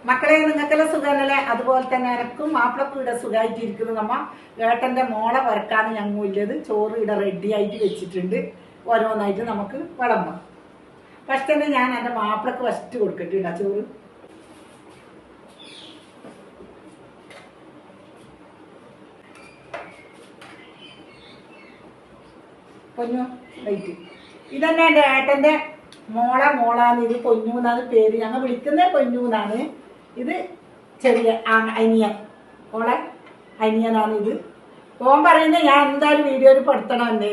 മക്കളെ നിങ്ങൾക്കെല്ലാം സുഖമല്ലേ? അതുപോലെ തന്നെ എനക്കും മാപ്പിളക്കും ഇവിടെ സുഖമായിട്ടിരിക്കുന്നു. നമ്മ ഏട്ടന്റെ മോളെ വരക്കാന്ന് ഞങ്ങളില്ലത് ചോറ് ഇവിടെ റെഡി ആയിട്ട് വെച്ചിട്ടുണ്ട്. ഓരോന്നായിട്ട് നമുക്ക് വിളമ്പാം. ഫസ്റ്റ് തന്നെ ഞാൻ എൻ്റെ മാപ്പിളക്ക് ഫസ്റ്റ് കൊടുക്കട്ടില്ല ചോറ്. പൊന്നു വൈറ്റ് ഇതന്നെ എൻ്റെ ഏട്ടന്റെ മോളാന്ന്. ഇത് പൊന്നു എന്നാണ് പേര്. ഞങ്ങൾ വിളിക്കുന്നത് പൊന്നു എന്നാണ്. ഇത് ചെറിയ അനിയൻ, ഓളെ അനിയനാണ് ഇത്. ഓൻ പറയുന്നത് ഞാൻ എന്തായാലും വീഡിയോയിൽ പെടുത്തണം എന്നെ.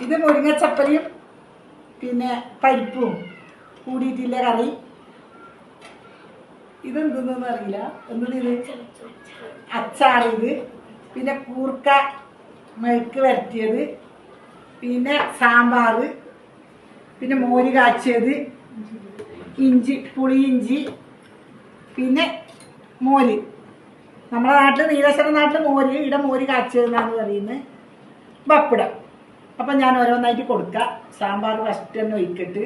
ഇത് മുരിങ്ങച്ചപ്പലിയും പിന്നെ പരിപ്പും കൂടിയിട്ടില്ല കറി. ഇതെന്തെന്ന് അറിയില്ല. ഇത് അച്ചാർ, ഇത് പിന്നെ കൂർക്ക മെഴുക്ക് വരട്ടിയത്, പിന്നെ സാമ്പാർ, പിന്നെ മോര് കാച്ചിയത്, ഇഞ്ചി പുളിയിഞ്ചി, പിന്നെ മോര്. നമ്മുടെ നാട്ടിൽ നീലേശ്വരം നാട്ടിൽ മോര്, ഇവിടെ മോര് കാച്ചിയതെന്നാണ് പറയുന്നത്. പപ്പടം. അപ്പം ഞാൻ ഓരോന്നായിട്ട് കൊടുക്കാം. സാമ്പാർ ഫസ്റ്റ് തന്നെ ഒഴിക്കട്ട്.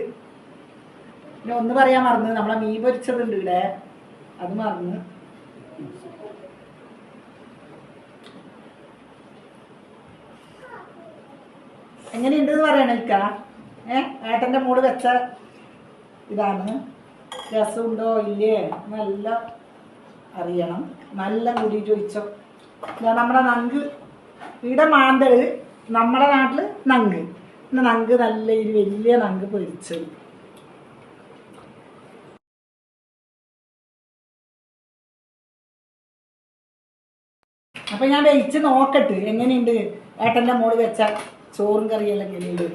പിന്നെ ഒന്ന് പറയാൻ മറന്ന്, നമ്മളെ മീൻ പൊരിച്ചതുണ്ട് ഇവിടെ, അത് മറന്ന്. എങ്ങനെയുണ്ടെന്ന് പറയണ ഇക്ക? ഏട്ടൻ്റെ മോള് വെച്ച ഇതാണ്. രസമുണ്ടോ ഇല്ലേ നല്ല അറിയണം. നല്ല കൂടി ചോദിച്ചോ. നമ്മുടെ നങ്ക് ഇവിടെ മാന്തള്, നമ്മുടെ നാട്ടില് നങ്ക്. പിന്നെ നങ്ക് നല്ല ഒരു വലിയ നങ്ക് പൊരിച്ചത്. അപ്പൊ ഞാൻ വെയിച്ച് നോക്കട്ടെ എങ്ങനെയുണ്ട് ഏട്ടൻ്റെ മോള് വെച്ച ചോറും കറിയെല്ലാം. എങ്ങനെയുണ്ട്?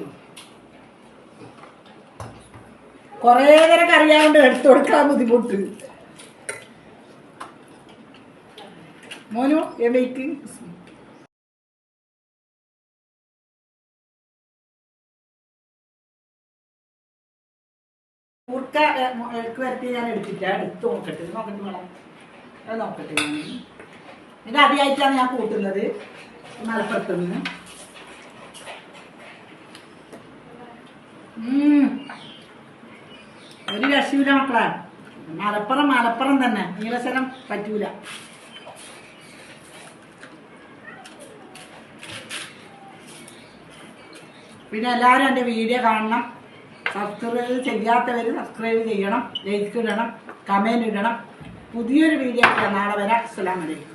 കുറേ നേരം കറിയാകൊണ്ട് എടുത്തു കൊടുക്കാൻ ബുദ്ധിമുട്ട്. മോനു വെയിറ്റ്. കൂർക്ക വരട്ടി ഞാൻ എടുത്തിട്ട് നോക്കട്ടെ വേണം. അത് നോക്കട്ടെ. ഞാൻ ഇത് ആദ്യമായിട്ടാണ് ഞാൻ കൂട്ടുന്നത് മലപ്പുറത്ത് നിന്ന്. ഒരു രക്ഷയില്ല മക്കളെ. മലപ്പുറം തന്നെ. നീലശ്വരം പറ്റൂല. പിന്നെ എല്ലാവരും എൻ്റെ വീഡിയോ കാണണം. സബ്സ്ക്രൈബ് ചെയ്യാത്തവർ സബ്സ്ക്രൈബ് ചെയ്യണം, ലൈക്ക് ഇടണം, കമൻറ്റ് ഇടണം. പുതിയൊരു വീഡിയോ നാളെ വരാം. അസ്സലാമു അലൈക്കും.